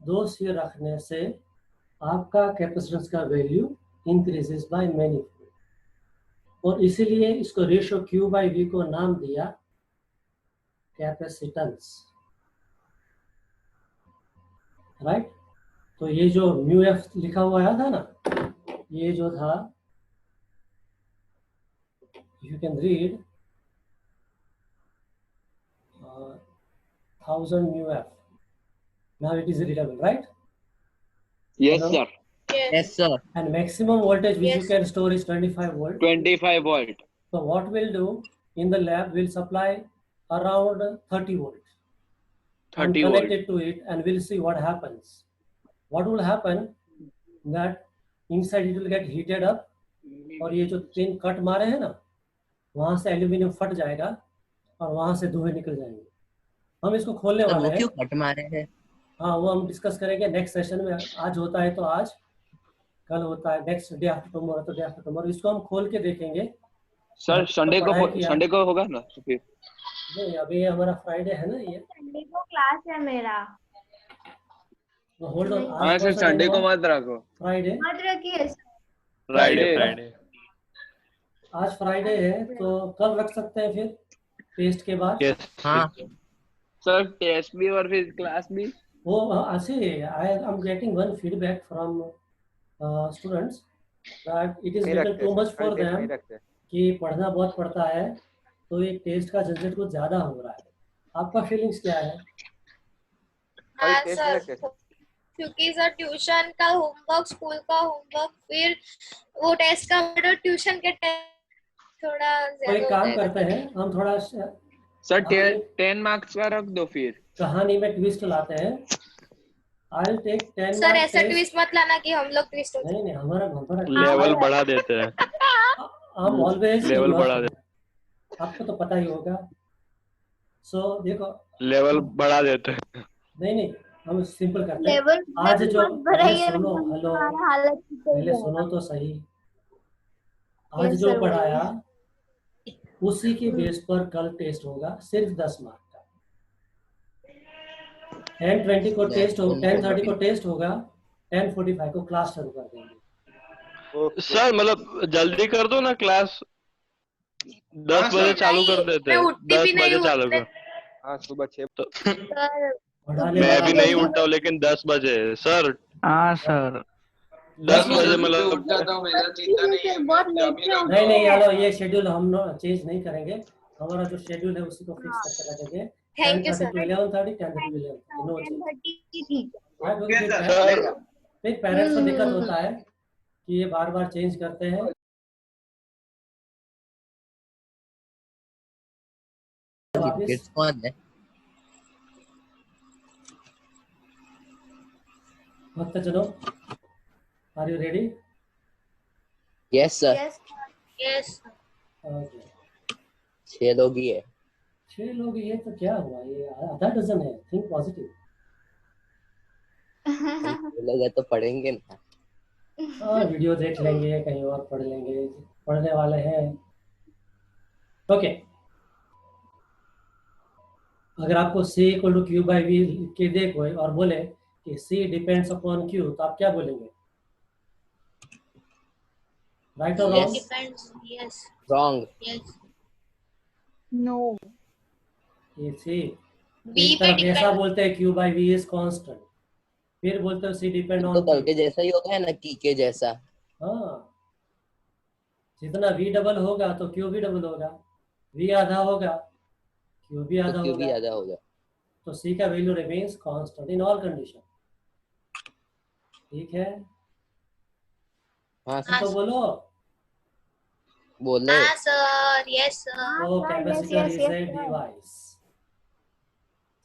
2 स्फीयर रखने से आपका कैपेसिटेंस का वैल्यू इंक्रीजेस बाय मैनी, और इसीलिए इसको रेशियो Q बाई V को नाम दिया कैपेसिटेंस, राइट। तो ये जो म्यू एफ लिखा हुआ आया था ना, ये जो था, you can read 1000 mu F, now it is readable, right. Yes, Hello? sir. Yes, sir. And maximum voltage which you Yes. can store is 25 volt. 25 volt. So what we'll do in the lab, we'll supply around 30 volt and 30 connect volt. it to it, and we'll see what happens. What will happen that inside it will get heated up, और ये जो 3 cut मारे हैं ना, वहां से aluminium फट जाएगा और वहां से धुएं निकल जाएंगे। हम इसको खोलने तो वाले वो हैं। क्यों कट मारे हैं? हाँ, वो हम डिस्कस करेंगे नेक्स्ट सेशन में। आज होता है तो आज, कल होता है नेक्स्ट डे आफ्टर टुमारो तो डे आफ्टर टुमारो, इसको हम खोल के देखेंगे। सर संडे को पढ़ाई किया। संडे को होगा ना तो फिर? नहीं, अभी ये हमारा फ्राइडे है ना, ये संडे को क्लास है मेरा। Hold on. हाँ सर, संडे को मत रखो। फ्राइडे, मत रखिए। फ्राइडे। आज फ्राइडे है तो कल रख सकते हैं फिर टेस्ट के बाद। यस हाँ, सर टेस्ट भी और फिर क्लास भी। वो ऐसे I am getting one feedback from students that it is नहीं लिटिल रखते टू सर, मच फॉर कल टेस्ट देम, नहीं रखते। कि पढ़ना बहुत पड़ता है, तो ये टेस्ट का झंझट कुछ ज्यादा हो रहा है। आपका फीलिंग्स क्या है? कल हाँ टेस्ट नहीं सर, रखते सर। क्योंकि सर ट्यूशन का होमवर्क, स्कूल का होमवर्क, फिर वो टेस्ट का ट्यूशन के टेस्ट थोड़ा तो ज्यादा एक हो काम जाएगा। करते हैं, हम थोड़ा सर 10 मार्क्स का रख दो फिर। कहानी में ट्विस्ट लाते हैं। I will take 10 sir mark ऐसा ट्विस्ट मत लाना कि हम लोग ट्विस्ट हो जाए। नहीं नहीं, हमारा लेवल बढ़ा देते हैं, हम ऑलवेज लेवल बढ़ा देते आपको तो पता ही होगा। सो देखो, लेवल बढ़ा देते हैं। नहीं, हम सिंपल करते हैं। लेवल आज जो बढ़ाइए, सुनो, हेलो, हमारा हालत ही सही पहले है। सुनो तो सही। आज Yes, जो sir, पढ़ाया उसी के बेस पर कल टेस्ट होगा, सिर्फ 10 मार्क का। 10:20 को टेस्ट हो, 10:30 को टेस्ट होगा, 10:45 को क्लास शुरू कर देंगे। ओके सर मतलब जल्दी कर दो ना क्लास, 10 बजे चालू कर देते मैं हैं, उठती 10 भी नहीं बजे हूँ चालू अपने। कर। हाँ सुबह 6 सर पढ़ाने मैं वाला भी नहीं जल्दी उठता हूँ, लेकिन 10 बजे सर, हाँ सर। 10 बजे बजे मतलब उठ जाता हूँ, मेरा चिंता नहीं है। बहुत मैं लेट अभी से रख नहीं नहीं, दूँ। यारो ये शेड्यूल हम चेंज नहीं करेंगे। हमारा जो शेड्यूल है उसी को फिक्स करके रखेंगे। Thank you 10:30 sir. to 11:30, 10:30 to 11:30, no change. 10:30 ठीक है। हाँ, क्योंकि सर फिर पेरेंट्स को दिक्कत होता है कि ये बार बार चेंज करते हैं। वापिस किड्स कौन है? भक्त चलो, are you ready? Yes sir. Yes yes okay, 6 लोग ही है। 6 लोग, ये तो क्या हुआ, ये आधा डजन है। Think positive. लोग है तो पढ़ेंगे ना। हाँ, वीडियो देख लेंगे, कहीं और पढ़ लेंगे, पढ़ने वाले हैं। ओके, अगर आपको C equal to Q by V के दे कोई और बोले कि C डिपेंड्स अपॉन क्यू, तो आप क्या बोलेंगे? राइट और wrong? Yes. Depends, yes Wrong. Yes, no, ये C वी एक पे तरफ ऐसा डिपेंड, बोलते हैं Q by V is constant, फिर बोलते हो C डिपेंड तो ऑन कल के क्यू। जैसा ही होगा ना, की के जैसा। हाँ, जितना V डबल होगा तो क्यू भी डबल होगा, V आधा होगा क्यू भी तो आधा क्यों भी होगा, ज्यादा होगा। तो C का value remains constant in all condition. ठीक है, हाँ हाँ तो बोलो। बोले। हाँ सर, यस सर, तो हाँ, yes, capacitor yes, is yes, a sir. Device,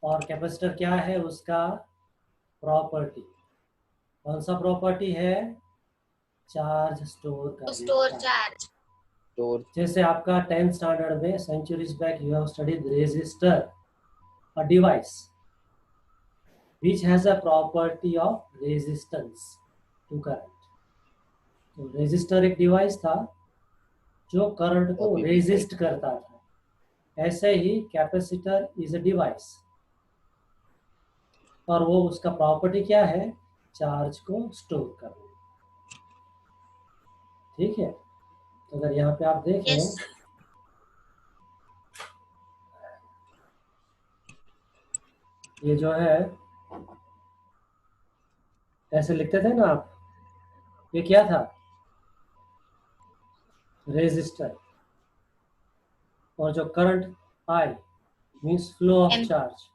और कैपेसिटर क्या है? उसका प्रॉपर्टी, कौन सा प्रॉपर्टी है? चार्ज स्टोर करने स्टोर का। चार्ज, तो जैसे आपका 10th स्टैंडर्ड में centuries back you have studied resistor, a device which has a property of resistance to current। तो रेजिस्टर एक डिवाइस था जो करंट को अभी भी रेजिस्ट करता था, ऐसे ही कैपेसिटर इज अ डिवाइस, और वो उसका प्रॉपर्टी क्या है? चार्ज को स्टोर करना। ठीक है, तो अगर यहाँ पे आप देखें, यस ये जो है ऐसे लिखते थे ना आप, ये क्या था? रेजिस्टर, और जो current I means flow of um, charge,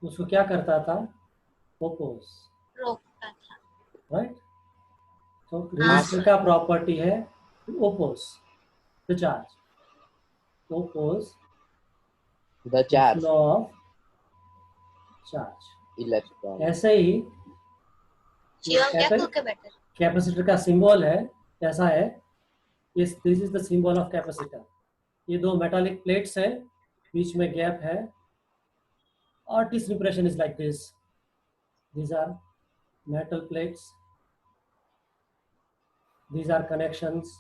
उसको क्या करता था? ओपोज, रोकता था, राइट? तो हाँ रेजिस्टर सर, का प्रॉपर्टी है oppose the charge, oppose the charge flow of charge. Electron. ऐसे ही शिवम क्या खो के बैठे? कैपेसिटर का सिंबल है, कैसा है? This is the symbol of capacitor. ये दो मेटालिक प्लेट्स हैं, बीच में गैप है। Artist representation is like this, these are metal plates, these are connections,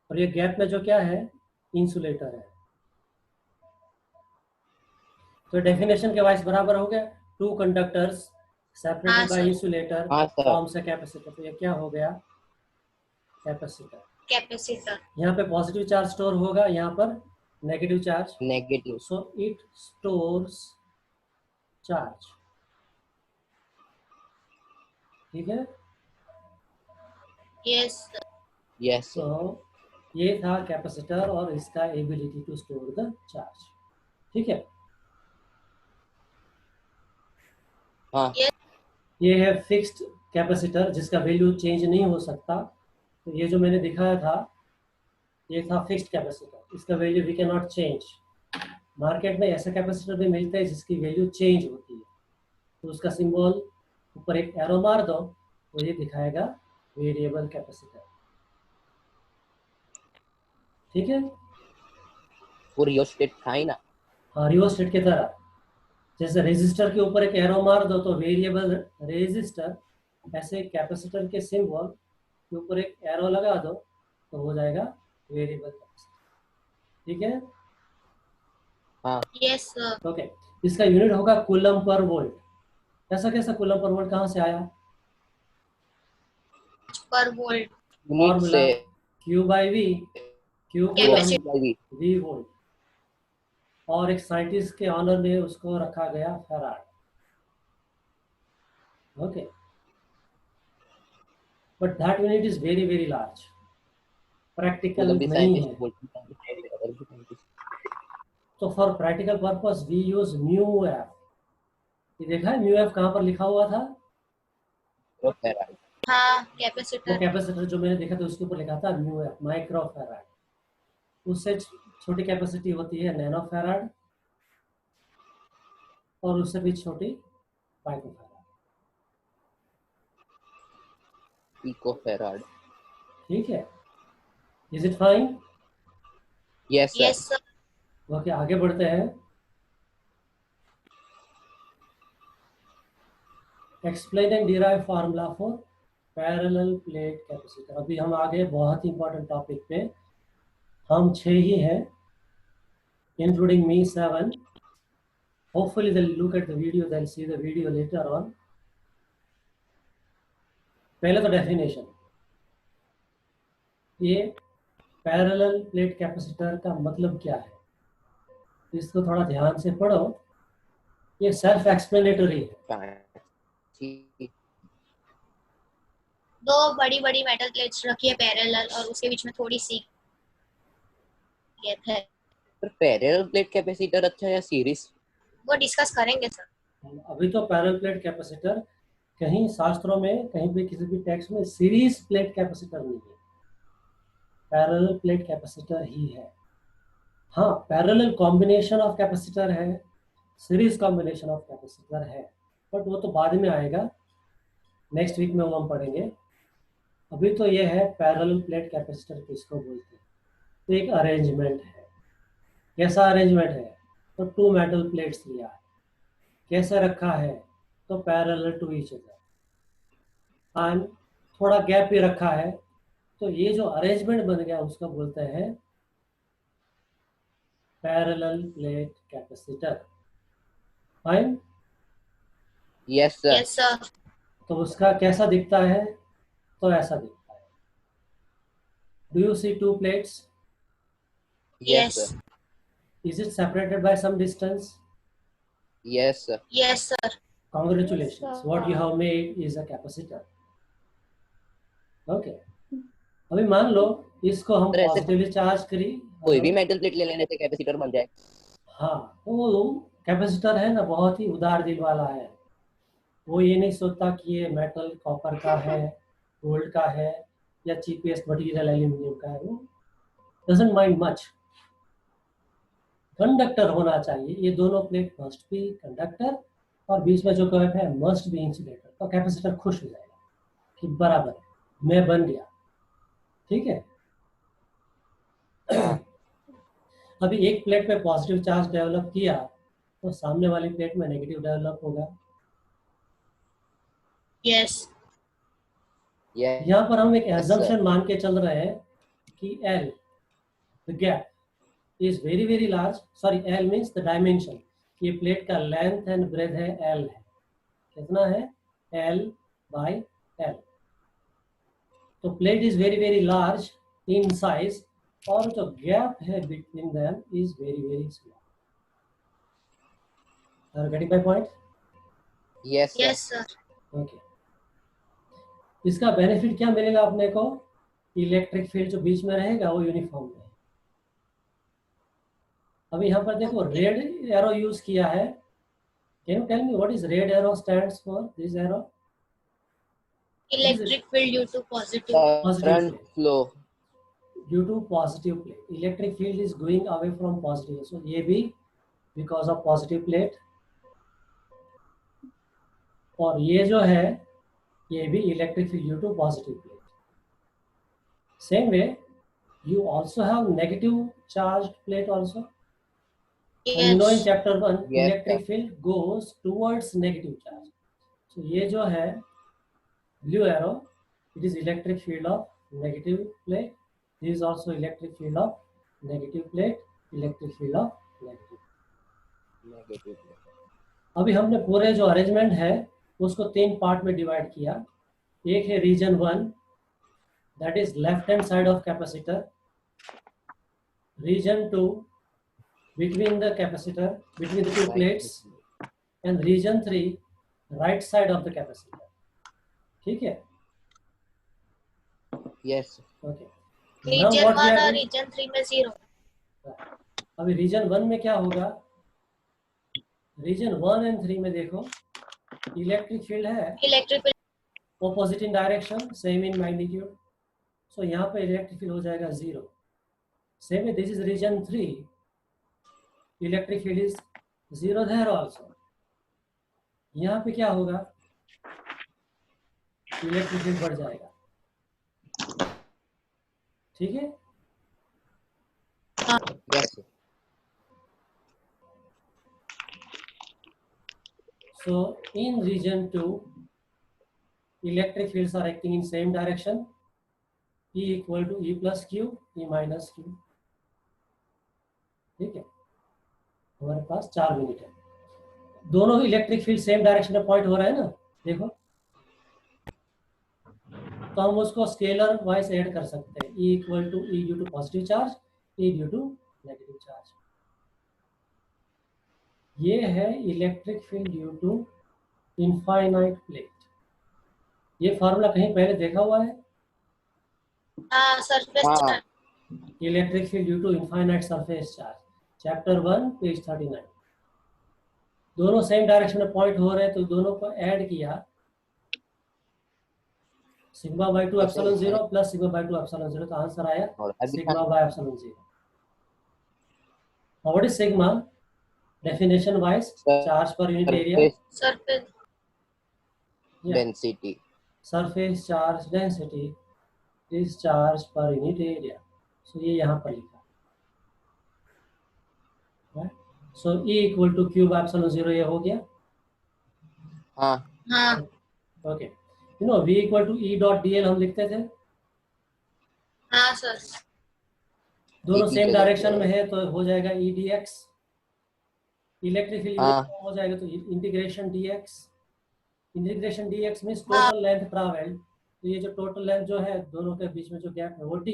और ये गैप में जो क्या है? इंसुलेटर है। तो डेफिनेशन के वाइज बराबर हो गया, टू कंडक्टर्स हाँ सेपरेटेड बाय सर, इंसुलेटर हाँ सर। Forms a capacitor. तो ये क्या हो गया? कैपेसिटर। कैपेसिटर, यहाँ पे पॉजिटिव चार्ज स्टोर होगा, यहाँ पर negative charge, negative. So it stores charge. ठीक है, यस यस तो ये था कैपेसिटर और इसका ability to store the charge. ठीक है, हाँ ये है फिक्स्ड कैपेसिटर जिसका वैल्यू चेंज नहीं हो सकता। तो ये जो मैंने दिखाया था, ये था फिक्स्ड कैपेसिटर, इसका value we can not change. Market में ऐसे कैपेसिटर भी मिलते हैं जिसकी वैल्यू चेंज होती है, तो उसका सिंबल ऊपर एक एरो मार दो तो ये दिखाएगा वेरिएबल कैपेसिटर। ठीक है, वो रियोस्टेट था ही ना। हाँ, रियोस्टेट की तरह, जैसे रेजिस्टर के ऊपर एक एरो मार दो तो वेरिएबल रेजिस्टर, ऐसे कैपेसिटर के सिंबल के ऊपर एक एरो लगा दो तो हो जाएगा वेरिएबल कैपेसिटर। ठीक है, हाँ यस सर, ओके। इसका यूनिट होगा कूलम पर वोल्ट। ऐसा कैसा कूलम पर वोल्ट कहाँ से आया? पर वोल्ट, यूनिट फॉर्मूला से Q by V, Q Capacity. Coulomb, V volt, और एक साइंटिस्ट के ऑनर में उसको रखा गया farad. Okay, but that unit is very very large, practical मतलब भी नहीं है। साइंटिस्ट बोलते तो for practical purpose we use mu F. ये देखा है म्यू एफ कहाँ पर लिखा हुआ था? हैं फैराड। हाँ वो कैपेसिटर, कैपेसिटर जो मैंने देखा था उसके ऊपर लिखा था म्यू एफ, माइक्रो फैराड। उससे छोटी कैपेसिटी होती है नैनो फैराड, और उससे भी छोटी पाइको फैराड। Pico farad. ठीक है, is it fine? Yes sir. Yes sir, okay, आगे बढ़ते हैं। Explain and derive formula for parallel plate capacitor. अभी हम आगे बहुत इंपॉर्टेंट टॉपिक पे हम 6 ही हैं, including me 7. Hopefully they'll look at the video, they'll see the video later on. पहले तो डेफिनेशन, ये पैरेलल प्लेट कैपेसिटर का मतलब क्या है, इसको थोड़ा ध्यान से पढ़ो, ये सेल्फ एक्सप्लेनेटरी है। दो बड़ी बड़ी मेटल प्लेट्स रखी है पैरेलल और उसके बीच में थोड़ी सी गैप है। पर पैरेलल प्लेट कैपेसिटर अच्छा है या सीरीज? वो डिस्कस करेंगे सर। अभी तो पैरेलल प्लेट कैपेसिटर कहीं शास्त्रों में, कहीं भी किसी भी टेक्स्ट में सीरीज प्लेट कैपेसिटर नहीं है, पैरेलल प्लेट कैपेसिटर ही है। हाँ, पैरेलल कॉम्बिनेशन ऑफ कैपेसिटर है, सीरीज कॉम्बिनेशन ऑफ कैपेसिटर है, बट वो तो बाद में आएगा, नेक्स्ट वीक में वो हम पढ़ेंगे। अभी तो ये है पैरेलल प्लेट कैपेसिटर किसको बोलते हैं। तो एक अरेंजमेंट है, कैसा अरेंजमेंट है, तो 2 मेटल प्लेट्स लिया है, कैसे रखा है, तो parallel to each other, and थोड़ा गैप भी रखा है, तो ये जो अरेंजमेंट बन गया उसको बोलते हैं parallel plate capacitor. Fine? Yes sir. Yes sir. तो उसका कैसा दिखता है, तो ऐसा दिखता है। Do you see 2 plates? Yes sir. Is it separated by some distance? Yes sir. Yes sir. Congratulations. Yes, sir. What you have made is a capacitor. Okay. अभी मान लो इसको हम सर, ऐसे पॉजिटिवली चार्ज करी, कोई भी मेटल प्लेट ले लेने से कैपेसिटर बन जाए। हाँ, तो वो कैपेसिटर है ना, बहुत ही उदार दिल वाला है, वो ये नहीं सोचता कि ये मेटल कॉपर का है, गोल्ड का है, या चीपेस्ट मटेरियल एल्यूमिनियम का है, वो डजंट माइंड मच। कंडक्टर होना चाहिए, ये दोनों प्लेट मस्ट बी कंडक्टर, और बीच में जो गैप है मस्ट बी इंसुलेटर, तो कैपेसिटर खुश हो जाएगा कि बराबर मैं बन गया। ठीक है। अभी एक प्लेट पे पॉजिटिव चार्ज डेवलप किया तो सामने वाली प्लेट में नेगेटिव डेवलप होगा। यस। यहाँ पर हम एक Yes, एजम्पशन मान के चल रहे हैं कि L, the gap is very very large, sorry L means the dimension, ये प्लेट का लेंथ एंड ब्रेथ है L है, कितना है, L/L। तो plate is very very large in size, और जो गैप है between them is very very small. Are you getting my point? Yes sir. Yes sir. Okay. इसका बेनिफिट क्या मिलेगा अपने को, इलेक्ट्रिक फील्ड जो बीच में रहेगा वो यूनिफॉर्म है। अभी यहाँ पर देखो रेड एरो यूज किया है, can you tell me what is red arrow stands for, this arrow? Electric field due to positive. Current flow. Due to positive plate, electric field is going away from positive, so ये भी because of positive plate, और ये जो है ये भी electric field due to positive plate. Same way you also have negative charged plate also. And you know in yes. chapter 1 Yes, electric field goes towards negative charge. So ये जो है blue arrow, it is electric field of negative plate. This is also electric field of negative plate, electric field of negative. अभी हमने पूरे जो arrangement है उसको 3 part में डिवाइड किया। एक है reason 1, that is left hand side of capacitor. Region 2, between the capacitor, between the 2 plates, and region 3, right side of the capacitor. ठीक है? Yes. Okay. Region what we 1 are और doing- region 3 में 0। अभी reason 1 में क्या होगा, reason 1 and 3 में देखो इलेक्ट्रिक फील्ड है electric field opposite in direction, same in magnitude, so यहाँ पे इलेक्ट्रिक फील्ड हो जाएगा 0। सेम है, this is region 3, electric field is 0 there also. यहाँ पे क्या होगा, इलेक्ट्रिक फील्ड बढ़ जाएगा। ठीक है? Yes. So in region 2, electric fields are acting in same direction, E equal to E plus Q, E minus Q. हमारे पास 4 मिनट है। दोनों इलेक्ट्रिक फील्ड सेम डायरेक्शन में पॉइंट हो रहा है ना, देखो, तो हम उसको स्केलर वाइज ऐड कर सकते हैं। E equal to E due to positive charge, E due to negative charge. ये है electric field due to infinite plate. ये फार्मूला कहीं पहले देखा हुआ है? हाँ सरफेस हाँ charge. Electric field due to infinite surface charge, chapter 1 page 39। दोनों सेम डायरेक्शन में पॉइंट हो रहे हैं तो दोनों को ऐड किया, sigma by 2 epsilon 0 plus sigma by 2 epsilon 0, तो आंसर आया और अभी sigma by epsilon 0। Now what is sigma? Definition wise, charge per unit area. Surface Yeah. Density Surface charge density is charge per unit area. So ये यहाँ पर लिखा, right? So E equal to Q by epsilon 0 ये हो गया। हाँ हाँ Okay. You know V equal to E dot dl हम लिखते थे, हाँ सर। दोनों E सेम की डायरेक्शन जगह में है तो हो जाएगा E dx। इलेक्ट्रिक फील्ड हाँ। हो जाएगा तो integration dx। Integration dx means total length travel. तो ये जो टोटल लेंथ जो है दोनों के बीच में जो गैप है वो d।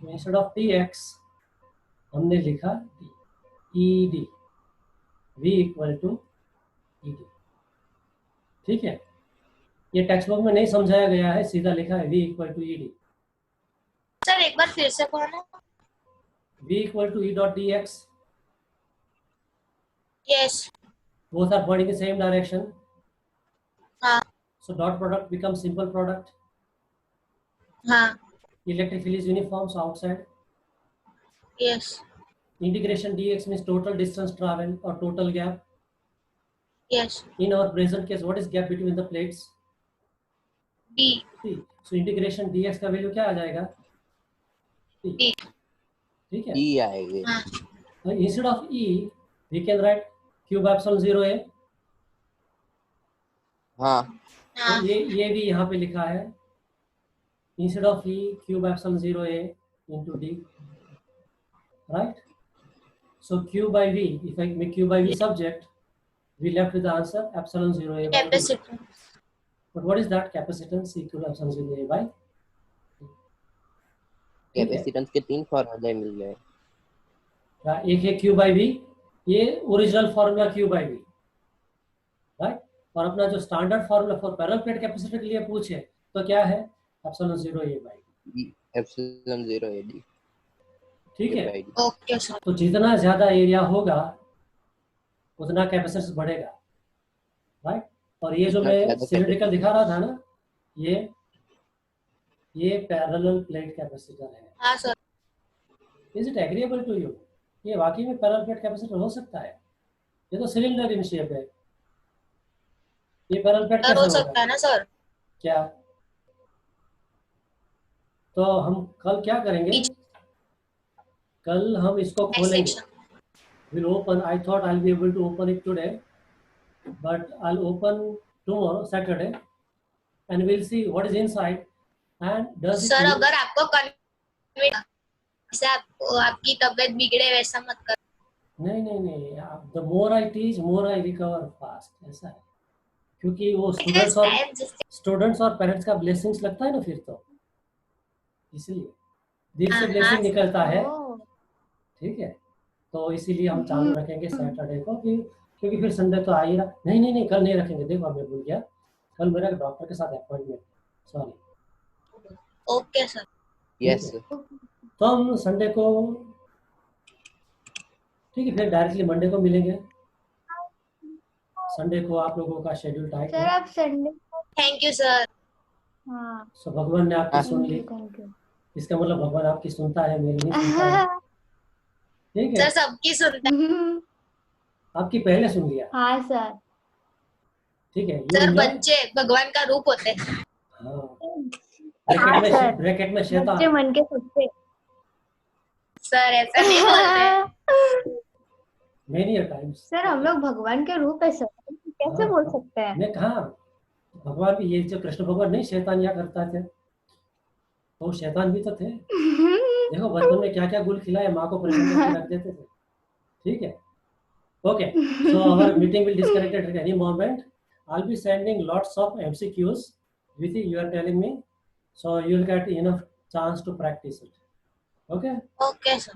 तो इंस्टेड ऑफ dx हमने लिखा ed, v equal to ed। ठीक है, ये टेक्स्ट बुक में नहीं समझाया गया है, सीधा लिखा है v equal to ed। Sir एक बार फिर से कौन है? v equal to e dot dx, yes. both are pointing in same direction, हाँ so dot product becomes simple product। हाँ Electric field is uniform, so outside yes integration dx means total distance travel or total gap। Yes. In our present case, what is gap between the plates? D T। So integration dx का value क्या आ जाएगा? T। D ठीक है, ई आएगी। हाँ instead of E we can write q by epsilon 0a। हाँ हाँ तो ये भी यहाँ पे लिखा है, instead of E q by epsilon 0a into d, right? So q by v, if I make q by v subject, we left with the answer epsilon 0a by d। Capacitor. But what is that? Capacitance equal to epsilon 0a by d। ठीक है, capacitance के 3 फॉर्मूले मिल गए। एक है q by v, ये original formula q by v, right? और अपना जो standard formula for parallel plate capacitor के लिए पूछे तो क्या है? Epsilon 0a by d। Epsilon 0 AD. ठीक है, ओके सर। तो जितना ज्यादा एरिया होगा उतना कैपेसिटेंस बढ़ेगा, राइट? और ये जो जितना मैं ज्यादा सिलिंड्रिकल दिखा रहा था ना, ये पैरेलल प्लेट कैपेसिटर है। हाँ sir. Is it agreeable to you? ये वाकई में पैरेलल प्लेट कैपेसिटर हो सकता है? ये तो सिलेंडर इन शेप है, ये पैरेलल प्लेट सर हो कैसे सकता होगा? है ना सर? क्या? तो हम कल क्या करेंगे? कल हम इसको नेक्स्ट खोलेंगे। Section. We'll open. I thought I'll be able to open it today, but I'll open tomorrow, Saturday, and we'll see what is inside. And does it sir need- अगर आपको आपको आपकी तबीयत बिगड़े वैसा मत कर। नहीं, the more I teach, more I recover fast, ऐसा है। क्योंकि वो स्टूडेंट्स और पेरेंट्स का ब्लेसिंग्स लगता है ना फिर, तो इसलिए दिल से ब्लेसिंग निकलता है। ठीक है, तो इसीलिए हम चालू रखेंगे सैटरडे को, क्योंकि फिर संडे तो आ ही रहा। नहीं, कल नहीं रखेंगे। देखो मैं भूल गया, कल मेरा डॉक्टर के साथ appointment, sorry. Okay sir. Yes तो हम संडे को, ठीक है, फिर डायरेक्टली मंडे को मिलेंगे। संडे को आप लोगों का शेड्यूल टाइट सर है। आप संडे को। Thank you sir. हाँ सो भगवान ने आपकी सुन ली, थैंक यू। इसका मतलब भगवान आपकी सुनता है, मेरी नहीं सुनता है। ठीक है, सर सबकी सुनता है। आपकी पहले सुन लिया। हाँ सर। ठीक है, सर बच्चे भगवान का रूप होते हैं। ब्रैकेट में शैतान। बच्चे मन के सच्चे। सर ऐसा नहीं बोलते। मेनी टाइम्स सर हम लोग भगवान के रूप है सर, कैसे बोल सकते हैं? मैं कहा भगवान भी, ये जो कृष्ण भगवान नहीं शैतानिया करता थे, तो शैतान भी तो थे। देखो बचपन में क्या क्या गुल खिलाए, माँ को परेशान करके रख देते थे। ठीक है, Okay, so our meeting will disconnect at any moment. I'll be sending lots of MCQs with you are telling me, so you'll get enough chance to practice it. Okay, okay sir.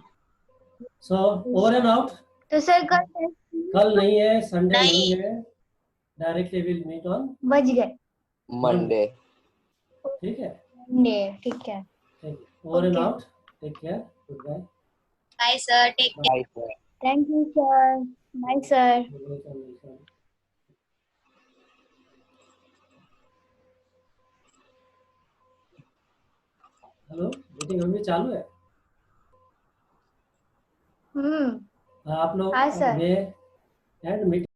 so over and out. तो sir कल कल नहीं है, Sunday नहीं. नहीं है, directly will meet on बज गए Monday. ठीक है. ने ठीक है. Over and Okay. out. Take care. Goodbye. Bye sir. Take Bye, sir. Thank you sir. Bye sir. Welcome, welcome. Hello, meeting अभी चालू है. आप लोग हाँ, sir. May and meeting